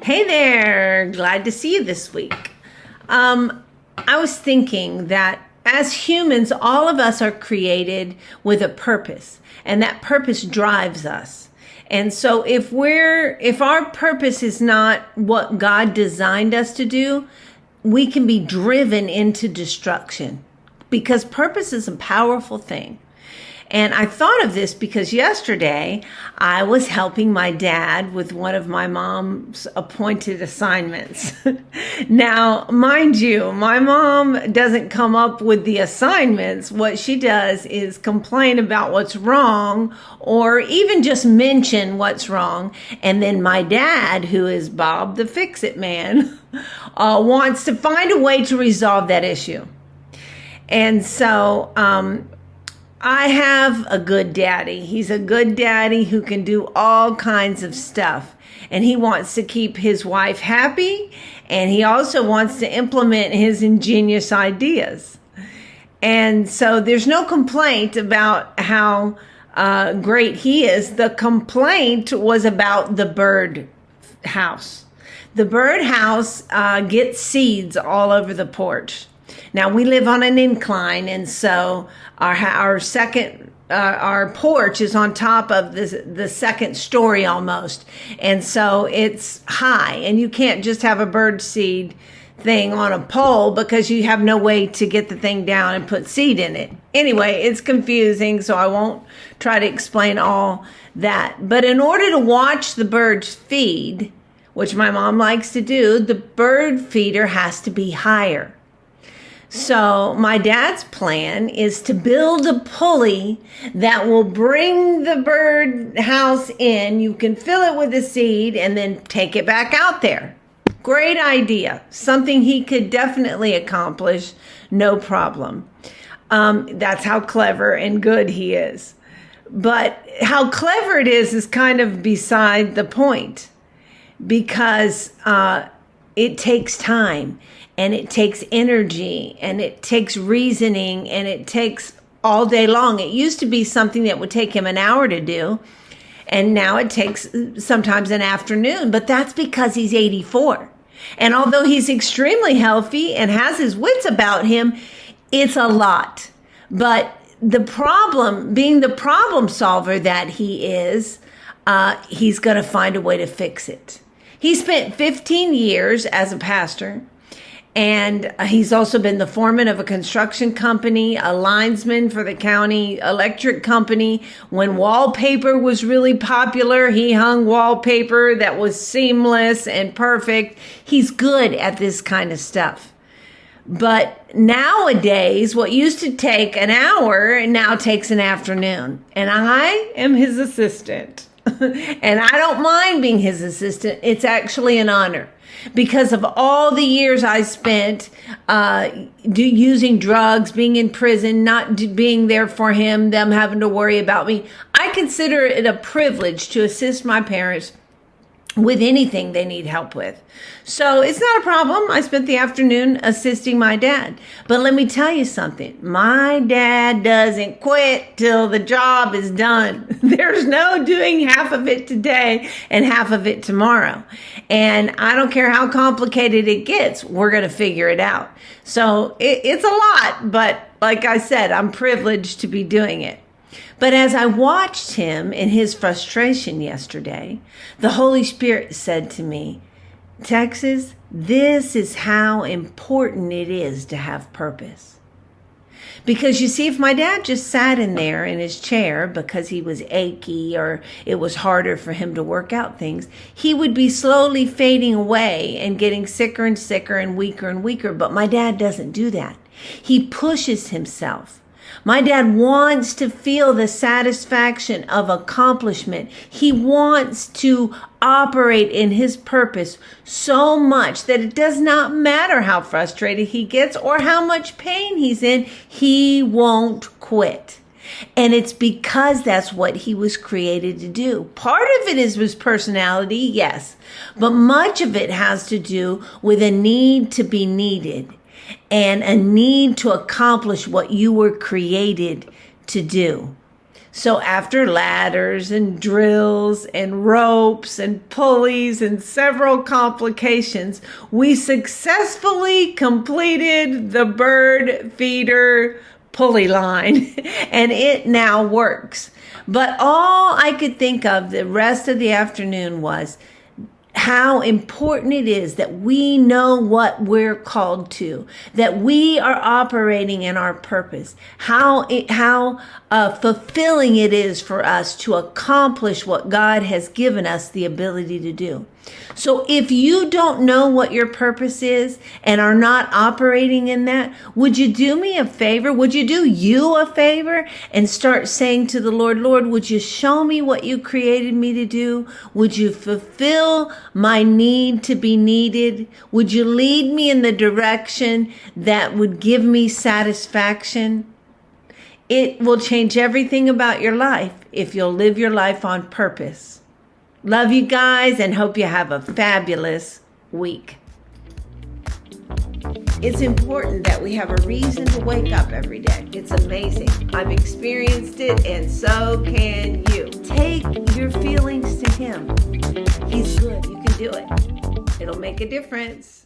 Hey there, glad to see you this week. I was thinking that as humans, all of us are created with a purpose, and that purpose drives us. And so if our purpose is not what God designed us to do, we can be driven into destruction, because purpose is a powerful thing. And I thought of this because yesterday I was helping my dad with one of my mom's appointed assignments. Now, mind you, my mom doesn't come up with the assignments. What she does is complain about what's wrong, or even just mention what's wrong. And then my dad, who is Bob the Fix-It Man, wants to find a way to resolve that issue. And so, I have a good daddy. He's a good daddy who can do all kinds of stuff. And he wants to keep his wife happy. And he also wants to implement his ingenious ideas. And so there's no complaint about how great he is. The complaint was about the bird house. The bird house gets seeds all over the porch. Now, we live on an incline, and so our porch is on top of the second story almost. And so it's high, and you can't just have a bird seed thing on a pole because you have no way to get the thing down and put seed in it. Anyway, it's confusing, so I won't try to explain all that. But in order to watch the birds feed, which my mom likes to do, the bird feeder has to be higher. So my dad's plan is to build a pulley that will bring the bird house in. You can fill it with the seed and then take it back out there. Great idea. Something he could definitely accomplish. No problem. That's how clever and good he is. But how clever it is kind of beside the point, because it takes time. And it takes energy, and it takes reasoning, and it takes all day long. It used to be something that would take him an hour to do, and now it takes sometimes an afternoon. But that's because he's 84. And although he's extremely healthy and has his wits about him, it's a lot. But the problem, being the problem solver that he is, he's going to find a way to fix it. He spent 15 years as a pastor. And he's also been the foreman of a construction company, a linesman for the county electric company. When wallpaper was really popular, he hung wallpaper that was seamless and perfect. He's good at this kind of stuff. But nowadays, what used to take an hour now takes an afternoon. And I am his assistant. And I don't mind being his assistant. It's actually an honor. Because of all the years I spent using drugs, being in prison, not being there for him, them having to worry about me, I consider it a privilege to assist my parents with anything they need help with. So it's not a problem. I spent the afternoon assisting my dad. But let me tell you something. My dad doesn't quit till the job is done. There's no doing half of it today and half of it tomorrow. And I don't care how complicated it gets, we're going to figure it out. So it's a lot, but like I said, I'm privileged to be doing it. But as I watched him in his frustration yesterday, the Holy Spirit said to me, Texas, this is how important it is to have purpose. Because you see, if my dad just sat in there in his chair because he was achy or it was harder for him to work out things, he would be slowly fading away and getting sicker and sicker and weaker. But my dad doesn't do that. He pushes himself. My dad wants to feel the satisfaction of accomplishment. He wants to operate in his purpose so much that it does not matter how frustrated he gets or how much pain he's in, he won't quit. And it's because that's what he was created to do. Part of it is his personality, yes, but much of it has to do with a need to be needed and a need to accomplish what you were created to do. So after ladders and drills and ropes and pulleys and several complications, we successfully completed the bird feeder pulley line, and it now works. But all I could think of the rest of the afternoon was how important it is that we know what we're called to, that we are operating in our purpose, how fulfilling it is for us to accomplish what God has given us the ability to do. So if you don't know what your purpose is and are not operating in that, would you do me a favor? Would you do you a favor and start saying to the Lord, Lord, would you show me what you created me to do? Would you fulfill my need to be needed? Would you lead me in the direction that would give me satisfaction? It will change everything about your life if you'll live your life on purpose. Love you guys and hope you have a fabulous week. It's important that we have a reason to wake up every day. It's amazing. I've experienced it and so can you. Take your feelings to him. He's good. You can do it. It'll make a difference.